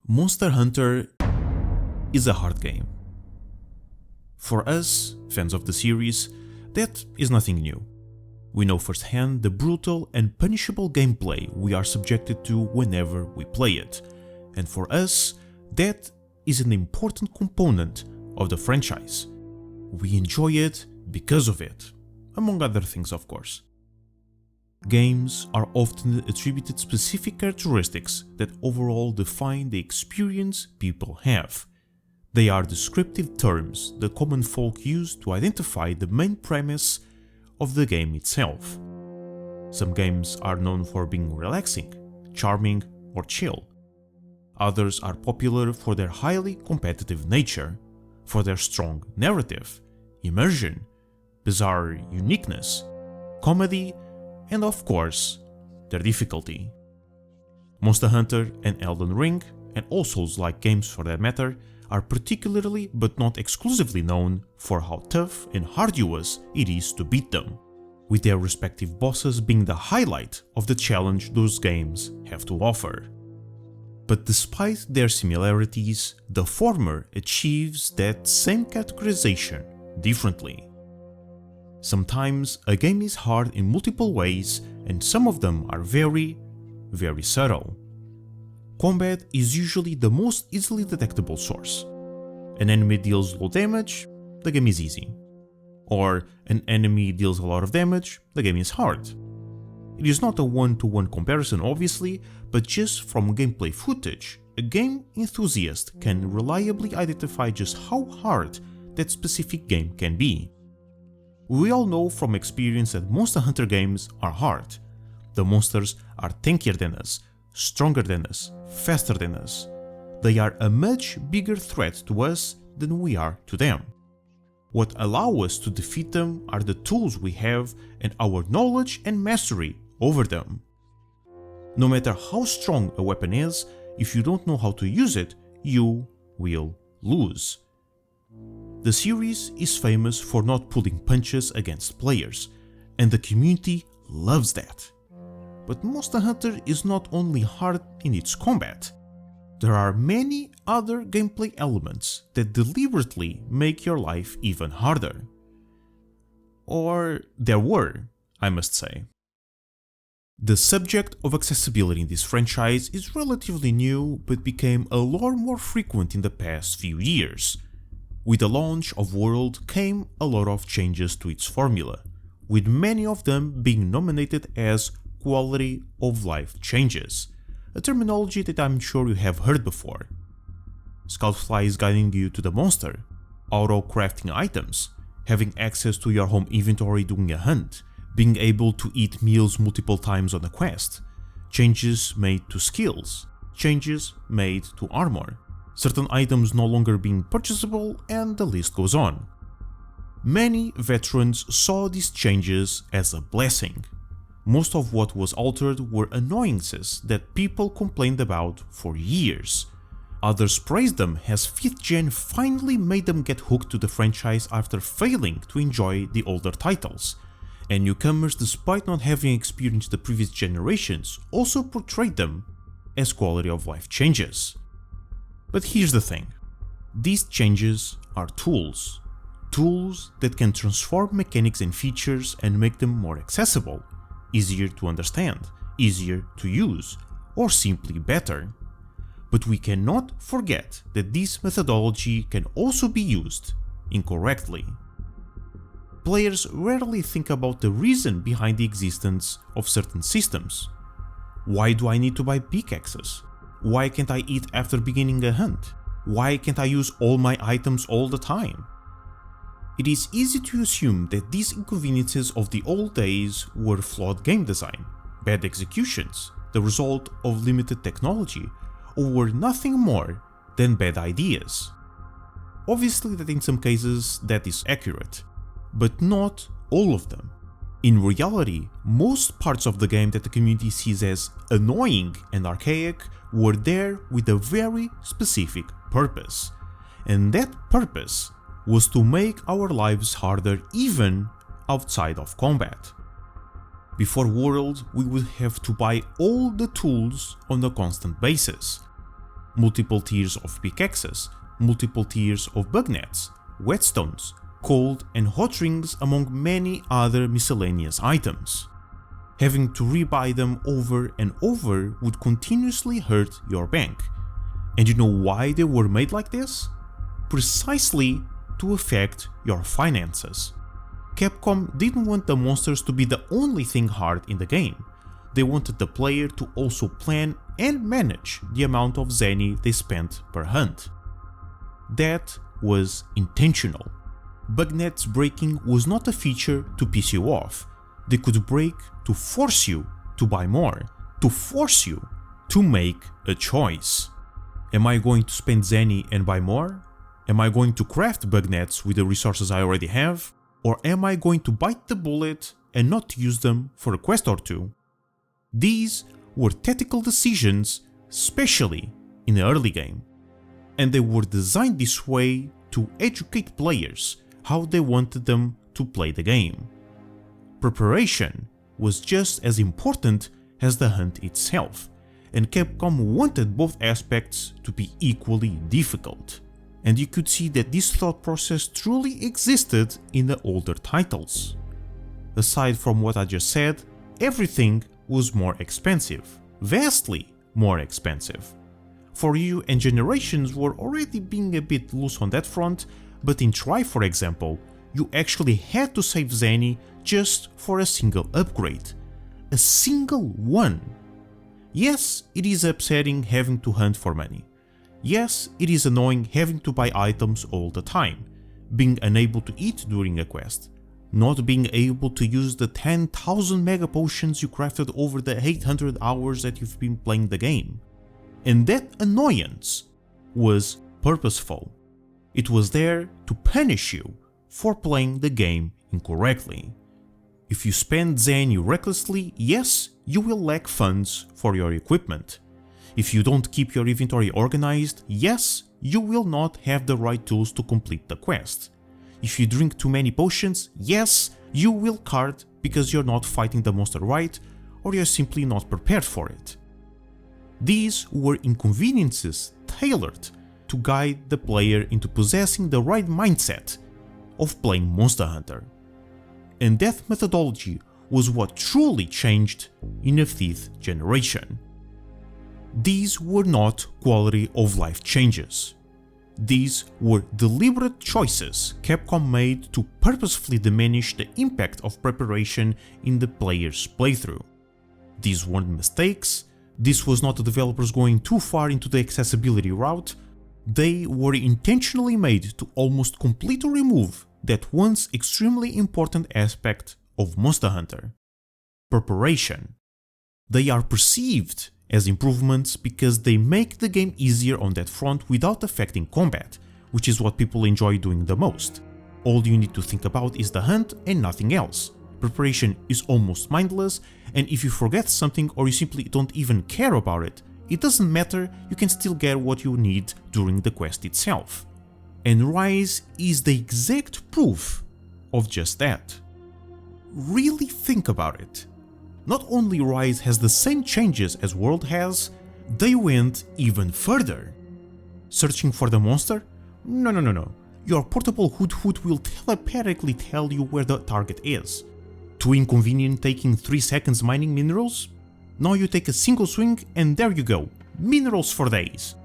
Monster Hunter is a hard game. For us, fans of the series, that is nothing new. We know firsthand the brutal and punishable gameplay we are subjected to whenever we play it, and for us, that is an important component of the franchise. We enjoy it because of it, among other things of course. Games are often attributed specific characteristics that overall define the experience people have. They are descriptive terms that common folk use to identify the main premise of the game itself. Some games are known for being relaxing, charming, or chill. Others are popular for their highly competitive nature, for their strong narrative, immersion, bizarre uniqueness, comedy, and of course, their difficulty. Monster Hunter and Elden Ring, and all Souls-like games for that matter, are particularly but not exclusively known for how tough and arduous it is to beat them, with their respective bosses being the highlight of the challenge those games have to offer. But despite their similarities, the former achieves that same categorization differently. Sometimes a game is hard in multiple ways, and some of them are very subtle. Combat is usually the most easily detectable source. An enemy deals low damage, the game is easy. Or an enemy deals a lot of damage, the game is hard. It is not a one-to-one comparison obviously, but just from gameplay footage, a game enthusiast can reliably identify just how hard that specific game can be. We all know from experience that Monster Hunter games are hard. The monsters are tankier than us, stronger than us, faster than us. They are a much bigger threat to us than we are to them. What allows us to defeat them are the tools we have and our knowledge and mastery over them. No matter how strong a weapon is, if you don't know how to use it, you will lose. The series is famous for not pulling punches against players, and the community loves that. But Monster Hunter is not only hard in its combat. There are many other gameplay elements that deliberately make your life even harder. Or there were, I must say. The subject of accessibility in this franchise is relatively new, but became a lot more frequent in the past few years. With the launch of World came a lot of changes to its formula, with many of them being nominated as quality of life changes, a terminology that I'm sure you have heard before. Scoutfly is guiding you to the monster, auto-crafting items, having access to your home inventory during a hunt, being able to eat meals multiple times on a quest, changes made to skills, changes made to armor, certain items no longer being purchasable, and the list goes on. Many veterans saw these changes as a blessing. Most of what was altered were annoyances that people complained about for years. Others praised them as 5th gen finally made them get hooked to the franchise after failing to enjoy the older titles. And newcomers, despite not having experienced the previous generations, also portrayed them as quality of life changes. But here's the thing, these changes are tools. Tools that can transform mechanics and features and make them more accessible, easier to understand, easier to use, or simply better. But we cannot forget that this methodology can also be used incorrectly. Players rarely think about the reason behind the existence of certain systems. Why do I need to buy pickaxes? Why can't I eat after beginning a hunt? Why can't I use all my items all the time? It is easy to assume that these inconveniences of the old days were flawed game design, bad executions, the result of limited technology, or were nothing more than bad ideas. Obviously that in some cases that is accurate, but not all of them. In reality, most parts of the game that the community sees as annoying and archaic were there with a very specific purpose, and that purpose was to make our lives harder even outside of combat. Before World, we would have to buy all the tools on a constant basis. multiple tiers of pickaxes, multiple tiers of bug nets, whetstones, cold and hot rings, among many other miscellaneous items. Having to rebuy them over and over would continuously hurt your bank. And you know why they were made like this? Precisely to affect your finances. Capcom didn't want the monsters to be the only thing hard in the game. They wanted the player to also plan and manage the amount of zenny they spent per hunt. That was intentional. Bug nets breaking was not a feature to piss you off. They could break to force you to buy more, to force you to make a choice. Am I going to spend zenny and buy more? Am I going to craft bug nets with the resources I already have? Or am I going to bite the bullet and not use them for a quest or two? These were tactical decisions, especially in the early game. And they were designed this way to educate players how they wanted them to play the game. Preparation was just as important as the hunt itself, and Capcom wanted both aspects to be equally difficult. And you could see that this thought process truly existed in the older titles. Aside from what I just said, everything was more expensive, vastly more expensive. For you and Generations were already being a bit loose on that front, but in Try, for example, you actually had to save zenny just for a single upgrade. A single one. Yes, it is upsetting having to hunt for money. Yes, it is annoying having to buy items all the time, being unable to eat during a quest, not being able to use the 10,000 mega potions you crafted over the 800 hours that you've been playing the game. And that annoyance was purposeful. It was there to punish you for playing the game incorrectly. If you spend zenny recklessly, yes, you will lack funds for your equipment. If you don't keep your inventory organized, yes, you will not have the right tools to complete the quest. If you drink too many potions, yes, you will cart because you're not fighting the monster right, or you're simply not prepared for it. These were inconveniences tailored to guide the player into possessing the right mindset of playing Monster Hunter. And that methodology was what truly changed in the 5th generation. These were not quality of life changes. These were deliberate choices Capcom made to purposefully diminish the impact of preparation in the player's playthrough. These weren't mistakes, this was not the developers going too far into the accessibility route, they were intentionally made to almost completely remove that once extremely important aspect of Monster Hunter: preparation. They are perceived as improvements because they make the game easier on that front without affecting combat, which is what people enjoy doing the most. All you need to think about is the hunt and nothing else. Preparation is almost mindless, and if you forget something or you simply don't even care about it, it doesn't matter, you can still get what you need during the quest itself. And Rise is the exact proof of just that. Really think about it. Not only Rise has the same changes as World has, they went even further. Searching for the monster? No. Your portable hoot will telepathically tell you where the target is. Too inconvenient taking 3 seconds mining minerals? Now you take a single swing and there you go, minerals for days.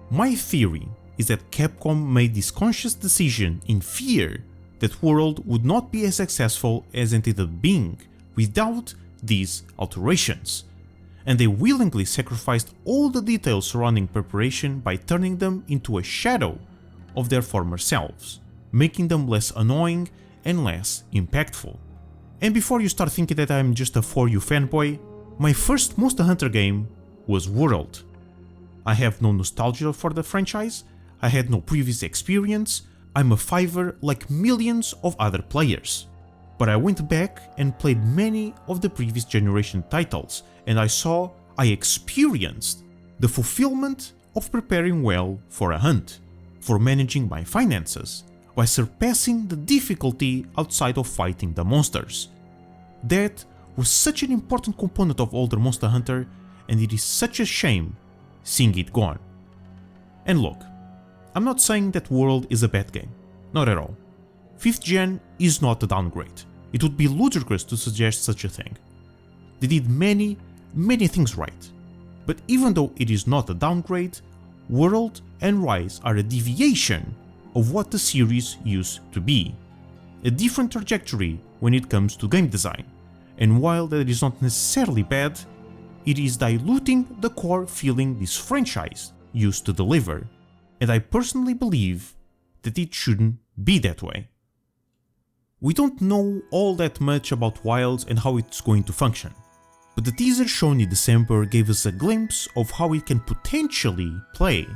My theory is that Capcom made this conscious decision in fear that World would not be as successful as it ended up being without these alterations, and they willingly sacrificed all the details surrounding preparation by turning them into a shadow of their former selves, making them less annoying and less impactful. And before you start thinking that I'm just a For You fanboy, my first Monster Hunter game was World. I have no nostalgia for the franchise, I had no previous experience, I'm a fiver like millions of other players. But I went back and played many of the previous generation titles, and I experienced the fulfillment of preparing well for a hunt, for managing my finances, by surpassing the difficulty outside of fighting the monsters. That was such an important component of older Monster Hunter, and it is such a shame seeing it gone. And look, I'm not saying that World is a bad game, not at all. 5th gen is not a downgrade. It would be ludicrous to suggest such a thing. They did many things right. But even though it is not a downgrade, World and Rise are a deviation of what the series used to be. A different trajectory when it comes to game design. And while that is not necessarily bad, it is diluting the core feeling this franchise used to deliver. And I personally believe that it shouldn't be that way. We don't know all that much about Wilds and how it's going to function, but the teaser shown in December gave us a glimpse of how it can potentially play.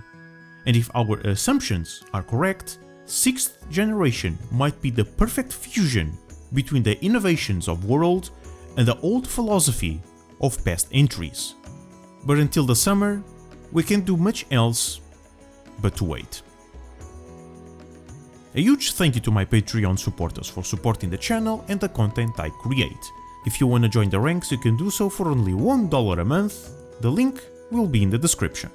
And if our assumptions are correct, 6th generation might be the perfect fusion between the innovations of World and the old philosophy of past entries. But until the summer, we can't do much else but to wait. A huge thank you to my Patreon supporters for supporting the channel and the content I create. If you wanna join the ranks, you can do so for only $1 a month. The link will be in the description.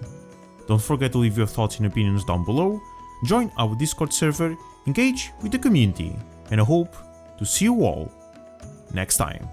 Don't forget to leave your thoughts and opinions down below, join our Discord server, engage with the community, and I hope to see you all next time.